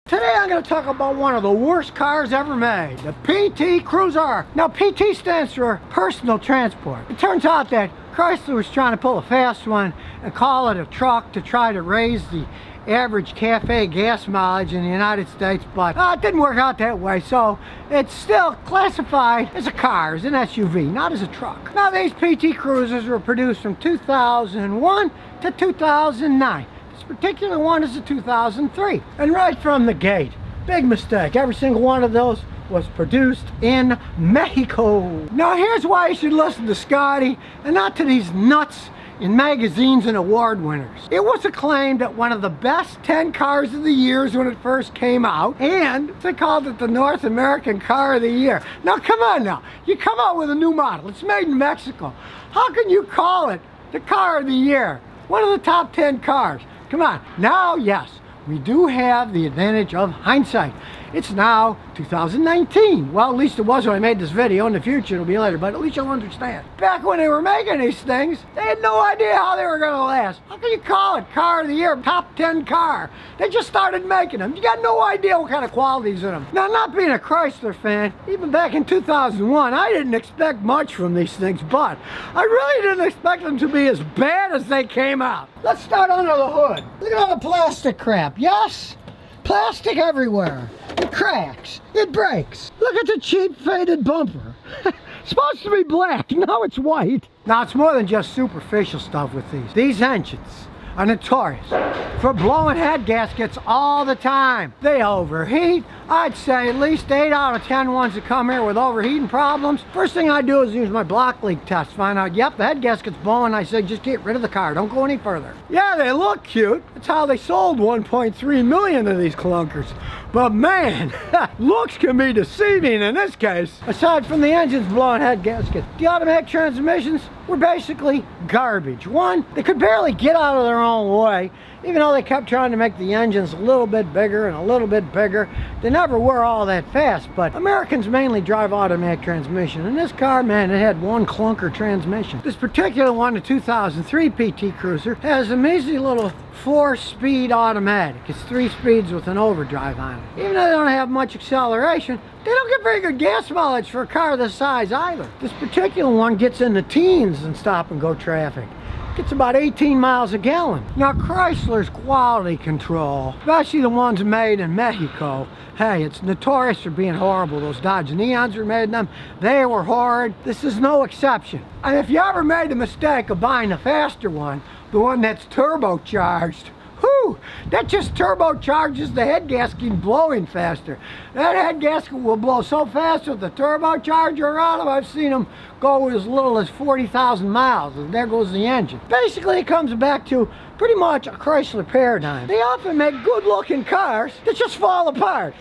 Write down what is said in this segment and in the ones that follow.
Today I'm going to talk about one of the worst cars ever made, the PT Cruiser. Now PT stands for personal transport. It turns out that Chrysler was trying to pull a fast one and call it a truck to try to raise the average cafe gas mileage in the United States, but it didn't work out that way, so it's still classified as a car, as an SUV, not as a truck. Now these PT Cruisers were produced from 2001 to 2009. This particular one is a 2003. And right from the gate, big mistake. Every single one of those was produced in Mexico. Now here's why you should listen to Scotty and not to these nuts in magazines and award winners. It was acclaimed at one of the best 10 cars of the years when it first came out, and they called it the North American Car of the Year. Now come on now, you come out with a new model, it's made in Mexico. How can you call it the Car of the Year? One of the top 10 cars. Come on. Now, yes, we do have the advantage of hindsight. It's now 2019. Well, at least it was when I made this video. In the future, it'll be later, but at least you'll understand. Back when they were making these things, they had no idea how they were going to last. How can you call it Car of the Year, top 10 car? They just started making them. You got no idea what kind of quality's in them. Now, not being a Chrysler fan, even back in 2001, I didn't expect much from these things, but I really didn't expect them to be as bad as they came out. Let's start under the hood. Look at all the plastic crap. Yes? Plastic everywhere. It cracks. It breaks. Look at the cheap faded bumper. Supposed to be black. Now it's white. Now it's more than just superficial stuff with these. These engines are notorious for blowing head gaskets all the time. They overheat. I'd say at least 8 out of 10 ones that come here with overheating problems. First thing I do is use my block leak test. Find out, yep, the head gasket's blowing. I say, just get rid of the car. Don't go any further. Yeah, they look cute. That's how they sold 1.3 million of these clunkers. But man, looks can be deceiving in this case. Aside from the engines blowing head gaskets, the automatic transmissions were basically garbage. One, they could barely get out of their own way, even though they kept trying to make the engines a little bit bigger and a little bit bigger. They never were all that fast, but Americans mainly drive automatic transmission. And this car, man, it had one clunker transmission. This particular one, the 2003 PT Cruiser, has a measly little 4-speed automatic. It's 3 speeds with an overdrive on it. Even though they don't have much acceleration, they don't get very good gas mileage for a car this size either. This particular one gets in the teens in stop and go traffic. Gets about 18 miles a gallon. Now Chrysler's quality control, especially the ones made in Mexico, hey, it's notorious for being horrible. Those Dodge Neons were made in them. They were horrid. This is no exception. And if you ever made the mistake of buying the faster one, the one that's turbocharged, whew, that just turbocharges the head gasket blowing faster. That head gasket will blow so fast with the turbocharger around them, I've seen them go as little as 40,000 miles, and there goes the engine. Basically, it comes back to pretty much a Chrysler paradigm. They often make good-looking cars that just fall apart.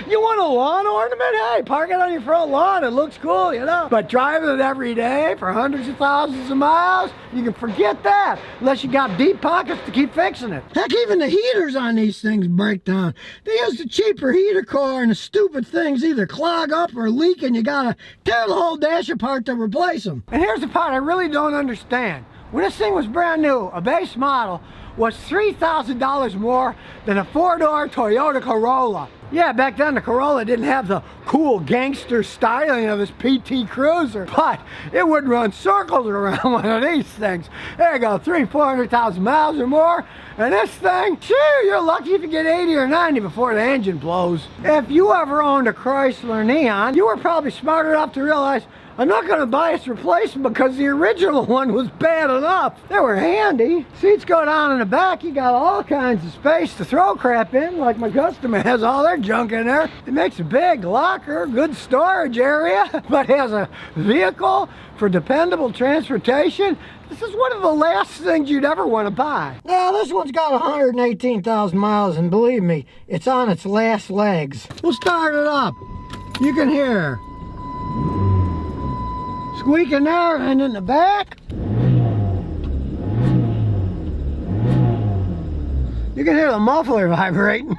You want a lawn ornament? Hey, park it on your front lawn. It looks cool, you know. But driving it every day for hundreds of thousands of miles, you can forget that, unless you got deep pockets to keep fixing it. Heck, even the heaters on these things break down. They use the cheaper heater core, and the stupid things either clog up or leak, and you gotta tear the whole dash apart to replace them. And here's the part I really don't understand. When this thing was brand new, a base model was $3,000 more than a 4-door Toyota Corolla. Yeah, back then the Corolla didn't have the cool gangster styling of this PT Cruiser, but it would run circles around one of these things. There you go, 400,000 miles or more, and this thing, sure, you're lucky if you get 80 or 90 before the engine blows. If you ever owned a Chrysler Neon, you were probably smart enough to realize, I'm not going to buy its replacement because the original one was bad enough. They were handy. Seats go down in the back. You got all kinds of space to throw crap in, like my customer has all their junk in there. It makes a big locker, good storage area, but has a vehicle for dependable transportation. This is one of the last things you'd ever want to buy. Now, this one's got 118,000 miles, and believe me, it's on its last legs. We'll start it up. You can hear squeaking there, and in the back, you can hear the muffler vibrating.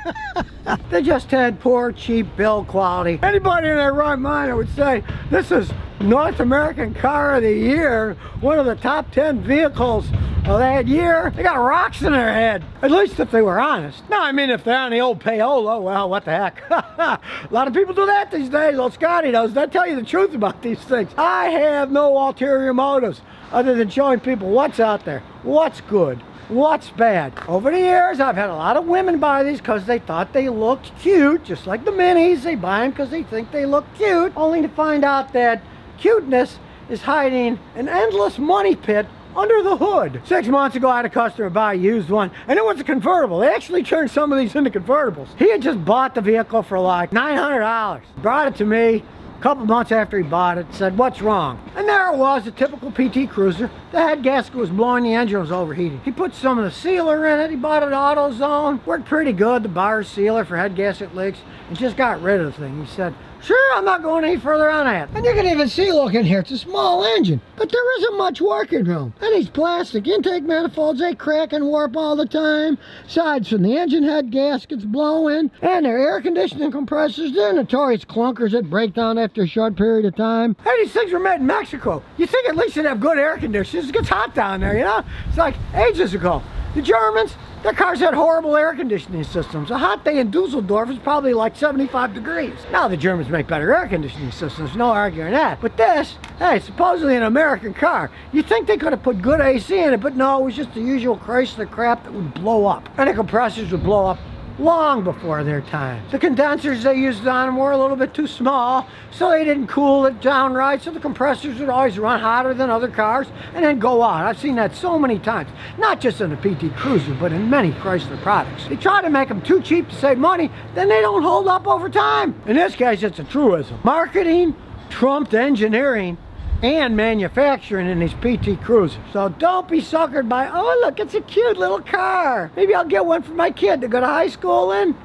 They just had poor, cheap build quality. Anybody in their right mind would say this is North American Car of the Year, one of the top 10 vehicles Well, that year, they got rocks in their head. At least if they were honest. No, I mean, if they're on the old payola, well, what the heck. A lot of people do that these days. Old Scotty does. They tell you the truth about these things. I have no ulterior motives other than showing people what's out there, what's good, what's bad. Over the years, I've had a lot of women buy these because they thought they looked cute, just like the minis. They buy them because they think they look cute, only to find out that cuteness is hiding an endless money pit under the hood. 6 months ago, I had a customer buy a used one, and it was a convertible. They actually turned some of these into convertibles. He had just bought the vehicle for like $900. Brought it to me a couple months after he bought it, said, "What's wrong?" And there it was, a typical PT Cruiser. The head gasket was blowing, the engine was overheating. He put some of the sealer in it. He bought it AutoZone. Worked pretty good, the bar sealer for head gasket leaks, and just got rid of the thing. He said, "Sure, I'm not going any further on that." And you can even see, look in here, it's a small engine, but there isn't much working room. And these plastic intake manifolds, they crack and warp all the time. Sides from the engine head gaskets blowing, and their air conditioning compressors, they're notorious clunkers that break down after a short period of time. Hey, these things were made in Mexico. You think at least they'd have good air conditioners. It gets hot down there, you know? It's like ages ago. The Germans, their cars had horrible air conditioning systems. A hot day in Dusseldorf is probably like 75 degrees. Now the Germans make better air conditioning systems, no arguing that. But this, hey, supposedly an American car. You'd think they could have put good AC in it, but no, it was just the usual Chrysler crap that would blow up. And the compressors would blow up long before their time. The condensers they used on them were a little bit too small, so they didn't cool it down right, so the compressors would always run hotter than other cars and then go out. I've seen that so many times, not just in the PT Cruiser, but in many Chrysler products. They try to make them too cheap to save money, then they don't hold up over time. In this case, it's a truism. Marketing trumped engineering and manufacturing in these PT Cruisers. So don't be suckered by, "Oh, look, it's a cute little car. Maybe I'll get one for my kid to go to high school in."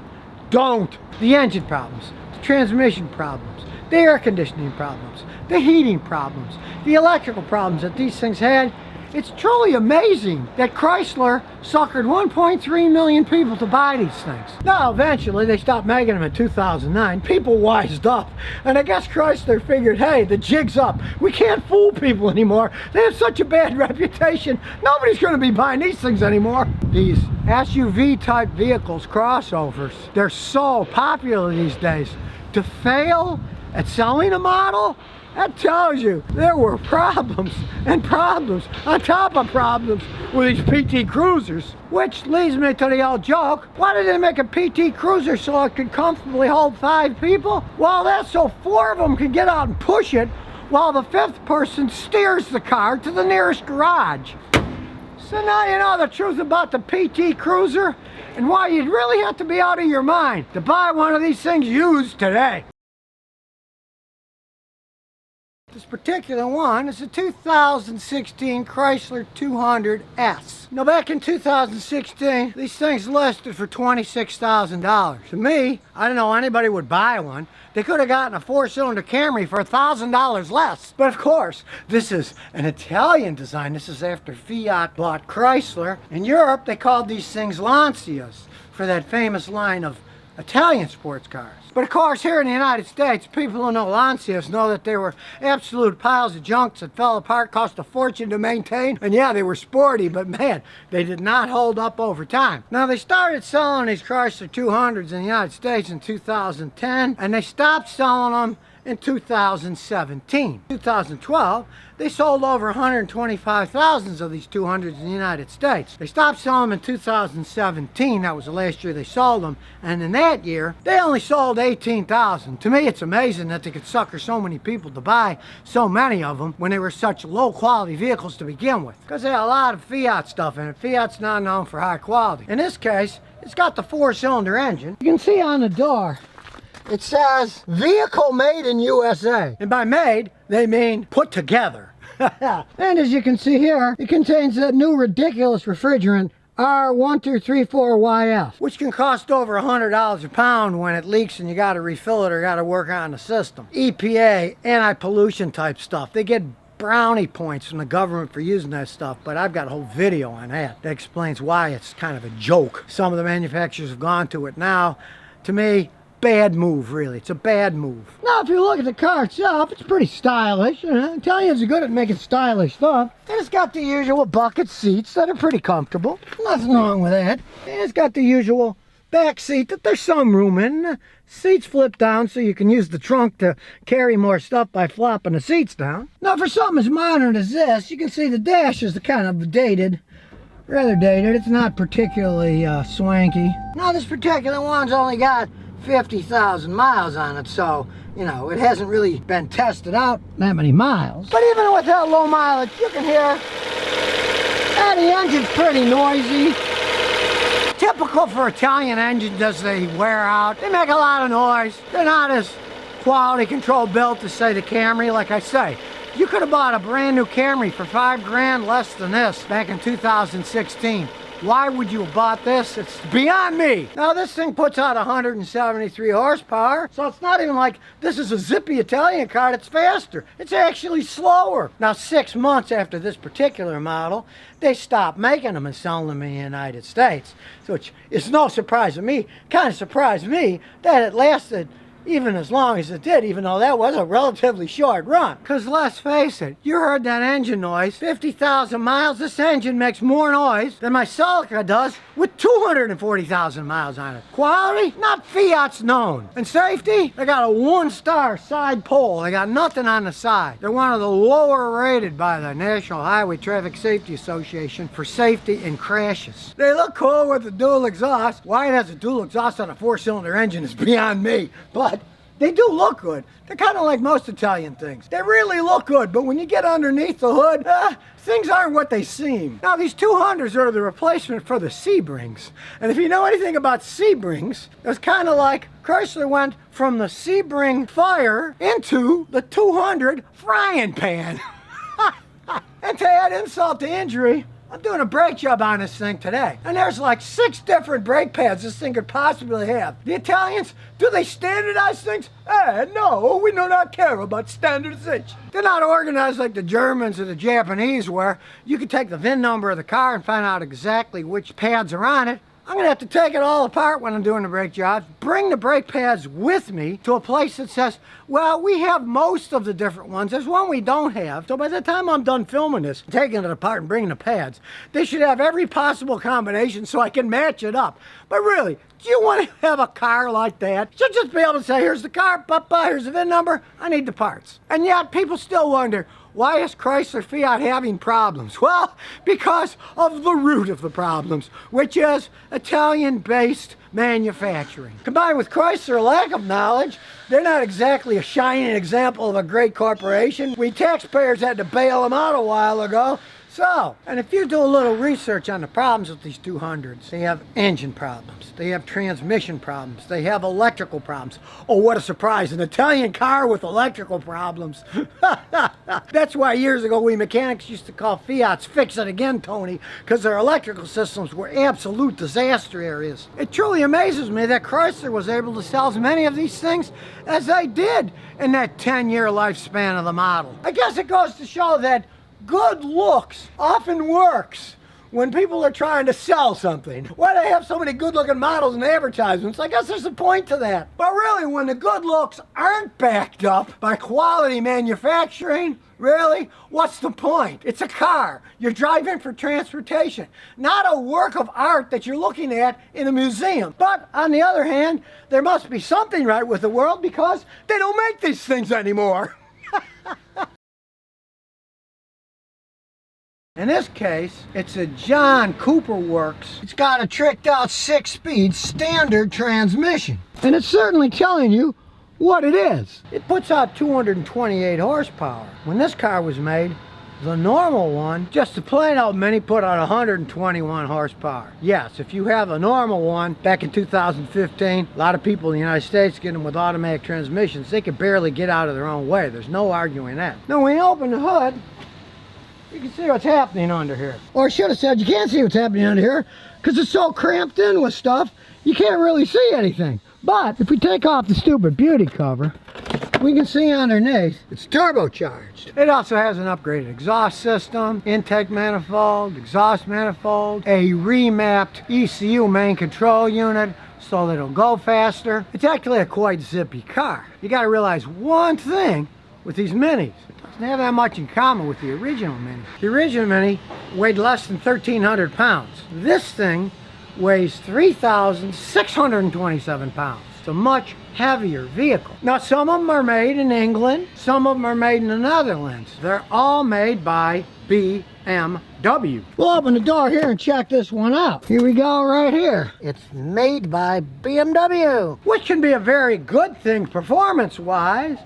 Don't. The engine problems, the transmission problems, the air conditioning problems, the heating problems, the electrical problems that these things had. It's truly amazing that Chrysler suckered 1.3 million people to buy these things. Now, eventually, they stopped making them in 2009. People wised up. And I guess Chrysler figured, hey, the jig's up. We can't fool people anymore. They have such a bad reputation. Nobody's going to be buying these things anymore. These SUV-type vehicles, crossovers, they're so popular these days. To fail at selling a model, that tells you there were problems and problems on top of problems with these PT Cruisers. Which leads me to the old joke, why did they make a PT Cruiser so it could comfortably hold 5 people? Well, that's so 4 of them can get out and push it while the 5th person steers the car to the nearest garage. So now you know the truth about the PT Cruiser and why you'd really have to be out of your mind to buy one of these things used today. This particular one is a 2016 Chrysler 200S. Now back in 2016, these things listed for $26,000. To me, I don't know anybody would buy one. They could have gotten a 4-cylinder Camry for $1,000 less. But of course, this is an Italian design. This is after Fiat bought Chrysler. In Europe, they called these things Lancias for that famous line of Italian sports cars. But of course, here in the United States, people who know Lancias know that they were absolute piles of junk that fell apart, cost a fortune to maintain, and yeah, they were sporty, but man, they did not hold up over time. Now, they started selling these Chrysler 200s in the United States in 2010, and they stopped selling them in 2017. 2012, they sold over 125,000 of these 200s in the United States. They stopped selling them in 2017. That was the last year they sold them. And in that year, they only sold 18,000. To me, it's amazing that they could sucker so many people to buy so many of them when they were such low quality vehicles to begin with. Because they had a lot of Fiat stuff in it. Fiat's not known for high quality. In this case, it's got the 4-cylinder engine. You can see on the door, it says, "Vehicle made in USA." And by made, they mean put together. And as you can see here, it contains that new ridiculous refrigerant R1234YF, which can cost over $100 a pound when it leaks and you got to refill it or got to work on the system. EPA, anti-pollution type stuff. They get brownie points from the government for using that stuff, but I've got a whole video on that explains why it's kind of a joke. Some of the manufacturers have gone to it now. To me, bad move, really. It's a bad move. Now, if you look at the car itself, it's pretty stylish. You know, Italians are good at making stylish stuff. And it's got the usual bucket seats that are pretty comfortable. Nothing wrong with that. And it's got the usual back seat that there's some room in. Seats flip down so you can use the trunk to carry more stuff by flopping the seats down. Now, for something as modern as this, you can see the dash is kind of dated. Rather dated. It's not particularly swanky. Now, this particular one's only got 50,000 miles on it, so, you know, it hasn't really been tested out that many miles. But even with that low mileage, you can hear the engine's pretty noisy. Typical for Italian engines as they wear out. They make a lot of noise. They're not as quality control built as, say, the Camry. Like I say, you could have bought a brand new Camry for $5 grand less than this back in 2016. Why would you have bought this? It's beyond me. Now, this thing puts out 173 horsepower, so it's not even like this is a zippy Italian car that's faster. It's actually slower. Now, 6 months after this particular model, they stopped making them and selling them in the United States. So it's no surprise to me, kind of surprised me that it lasted even as long as it did, even though that was a relatively short run. Because let's face it, you heard that engine noise. 50,000 miles, this engine makes more noise than my Celica does with 240,000 miles on it. Quality? Not Fiat's known. And safety? They got a 1-star side pole. They got nothing on the side. They're one of the lower rated by the National Highway Traffic Safety Association for safety in crashes. They look cool with the dual exhaust. Why it has a dual exhaust on a 4-cylinder engine is beyond me, but they do look good. They're kind of like most Italian things. They really look good, but when you get underneath the hood, things aren't what they seem. Now, these 200s are the replacement for the Sebrings. And if you know anything about Sebrings, it's kind of like Chrysler went from the Sebring Fire into the 200 frying pan. And to add insult to injury, I'm doing a brake job on this thing today, and there's like 6 different brake pads this thing could possibly have. The Italians, do they standardize things? No, we do not care about standardization. They're not organized like the Germans or the Japanese, where you can take the VIN number of the car and find out exactly which pads are on it. I'm gonna have to take it all apart when I'm doing the brake jobs, bring the brake pads with me to a place that says, well, we have most of the different ones. There's one we don't have. So by the time I'm done filming this, taking it apart and bringing the pads, they should have every possible combination so I can match it up. But really, do you want to have a car like that? You should just be able to say, here's the car, here's the VIN number, I need the parts. And yet people still wonder, why is Chrysler Fiat having problems? Well, because of the root of the problems, which is Italian-based manufacturing. Combined with Chrysler's lack of knowledge, they're not exactly a shining example of a great corporation. We taxpayers had to bail them out a while ago. So, and if you do a little research on the problems with these 200s, they have engine problems, they have transmission problems, they have electrical problems. Oh, what a surprise, an Italian car with electrical problems. That's why years ago we mechanics used to call Fiats Fix It Again, Tony, because their electrical systems were absolute disaster areas. It truly amazes me that Chrysler was able to sell as many of these things as they did in that 10-year lifespan of the model. I guess it goes to show that good looks often works when people are trying to sell something. Why do they have so many good-looking models in advertisements? I guess there's a point to that. But really, when the good looks aren't backed up by quality manufacturing, really, what's the point? It's a car. You're driving for transportation, not a work of art that you're looking at in a museum. But on the other hand, there must be something right with the world because they don't make these things anymore. In this case, it's a John Cooper Works. It's got a tricked out 6-speed standard transmission. And it's certainly telling you what it is. It puts out 228 horsepower. When this car was made, the normal one, just the plain old Mini, put out 121 horsepower. Yes, if you have a normal one, back in 2015, a lot of people in the United States get them with automatic transmissions. They could barely get out of their own way. There's no arguing that. Now, when you open the hood, you can see what's happening under here. Or I should have said you can't see what's happening under here because it's so cramped in with stuff, you can't really see anything. But if we take off the stupid beauty cover, we can see underneath it's turbocharged. It also has an upgraded exhaust system, intake manifold, exhaust manifold, a remapped ECU main control unit, so that it'll go faster. It's actually a quite zippy car. You got to realize one thing with these Minis. It doesn't have that much in common with the original Mini. The original Mini weighed less than 1,300 pounds. This thing weighs 3,627 pounds. It's a much heavier vehicle. Now, some of them are made in England, some of them are made in the Netherlands. They're all made by BMW. We'll open the door here and check this one out. Here we go right here. It's made by BMW, which can be a very good thing performance-wise,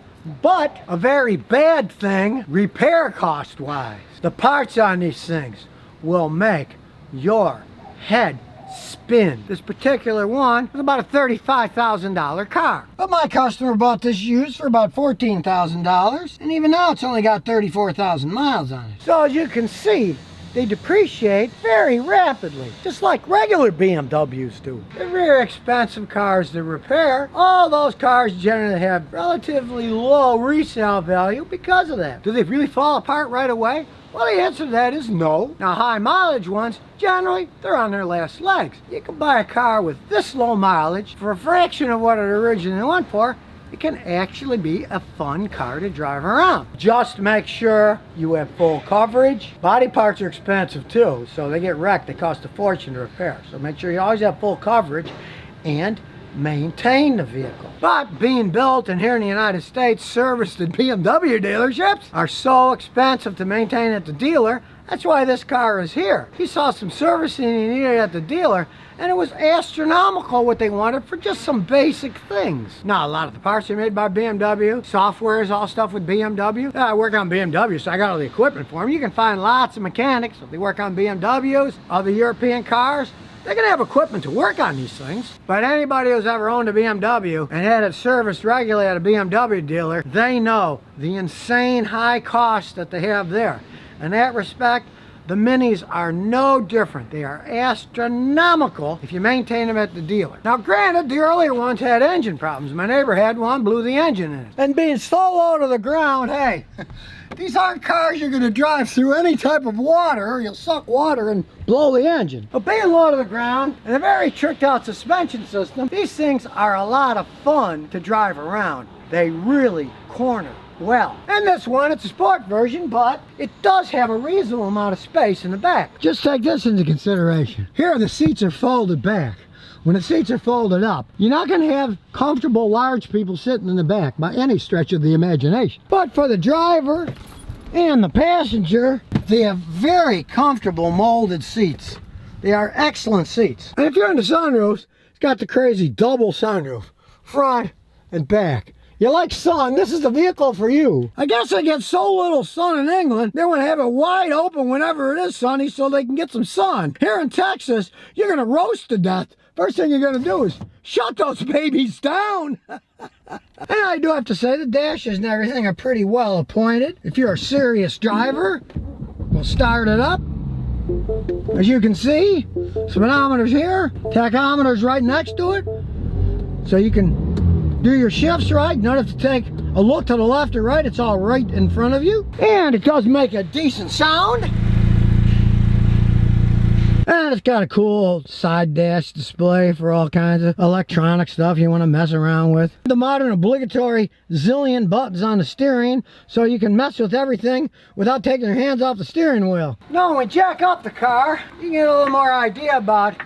but a very bad thing repair cost-wise. The parts on these things will make your head spin. This particular one was about a $35,000 car. But my customer bought this used for about $14,000, and even now it's only got 34,000 miles on it. So as you can see, they depreciate very rapidly, just like regular BMWs do. They're very expensive cars to repair. All those cars generally have relatively low resale value because of that. Do they really fall apart right away? Well, the answer to that is no. Now, high mileage ones, generally, they're on their last legs. You can buy a car with this low mileage for a fraction of what it originally went for. It can actually be a fun car to drive around. Just make sure you have full coverage. Body parts are expensive too, so they get wrecked. They cost a fortune to repair. So make sure you always have full coverage and maintain the vehicle. But being built and here in the United States, serviced at BMW dealerships are so expensive to maintain at the dealer. That's why this car is here. He saw some servicing he needed at the dealer, and it was astronomical what they wanted for just some basic things. Now, a lot of the parts are made by BMW. Software is all stuff with BMW. I work on BMW, so I got all the equipment for them. You can find lots of mechanics if they work on BMWs, other European cars. They're going to have equipment to work on these things. But anybody who's ever owned a BMW and had it serviced regularly at a BMW dealer, they know the insane high cost that they have there. In that respect, the Minis are no different. They are astronomical if you maintain them at the dealer. Now, granted, the earlier ones had engine problems. My neighbor had one, blew the engine in it. And being so low to the ground, hey, these aren't cars you're going to drive through any type of water. You'll suck water and blow the engine. But being low to the ground and a very tricked out suspension system, these things are a lot of fun to drive around. They really corner well. And this one, it's a sport version, but it does have a reasonable amount of space in the back. Just take this into consideration. Here, the seats are folded back. When the seats are folded up, you're not going to have comfortable large people sitting in the back by any stretch of the imagination. But for the driver and the passenger, they have very comfortable molded seats. They are excellent seats. And if you're in the sunroofs, it's got the crazy double sunroof, front and back. You like sun, this is the vehicle for you. I guess they get so little sun in England, they want to have it wide open whenever it is sunny so they can get some sun. Here in Texas, you're going to roast to death. First thing you're going to do is shut those babies down. And I do have to say the dashes and everything are pretty well appointed. If you're a serious driver, we'll start it up. As you can see, speedometer's here, tachometer's right next to it. So you can do your shifts right. You don't have to take a look to the left or right. It's all right in front of you. And it does make a decent sound. And it's got a cool side dash display for all kinds of electronic stuff you want to mess around with. The modern obligatory zillion buttons on the steering, so you can mess with everything without taking your hands off the steering wheel. Now when we jack up the car, you can get a little more idea about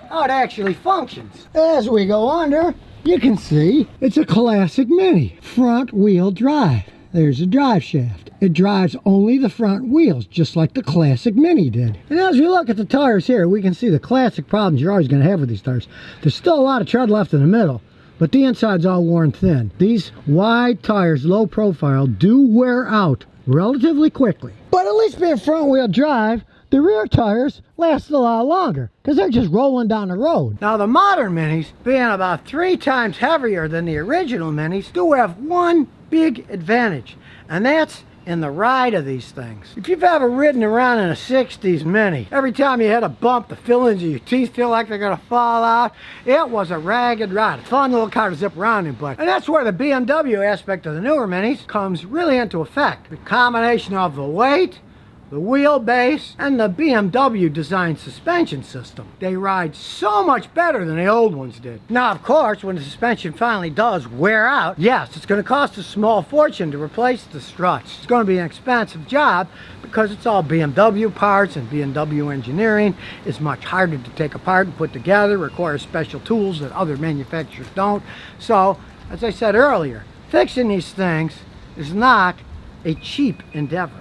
how it actually functions. As we go under, you can see it's a classic Mini. Front wheel drive. There's a drive shaft. It drives only the front wheels, just like the classic Mini did. And as we look at the tires here, we can see the classic problems you're always going to have with these tires. There's still a lot of tread left in the middle, but the inside's all worn thin. These wide tires, low profile, do wear out relatively quickly. But at least being front wheel drive, the rear tires last a lot longer because they're just rolling down the road. Now the modern Minis, being about 3 times heavier than the original Minis, do have one big advantage, and that's in the ride of these things. If you've ever ridden around in a 60s Mini, every time you hit a bump, the fillings of your teeth feel like they're gonna fall out. It was a ragged ride. A fun little car to zip around in, but. And that's where the BMW aspect of the newer Minis comes really into effect. The combination of the weight, the wheelbase, and the BMW design suspension system. They ride so much better than the old ones did. Now, of course, when the suspension finally does wear out, yes, it's going to cost a small fortune to replace the struts. It's going to be an expensive job because it's all BMW parts, and BMW engineering is much harder to take apart and put together, requires special tools that other manufacturers don't. So, as I said earlier, fixing these things is not a cheap endeavor.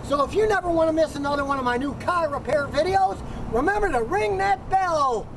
So if you never want to miss another one of my new car repair videos, remember to ring that bell.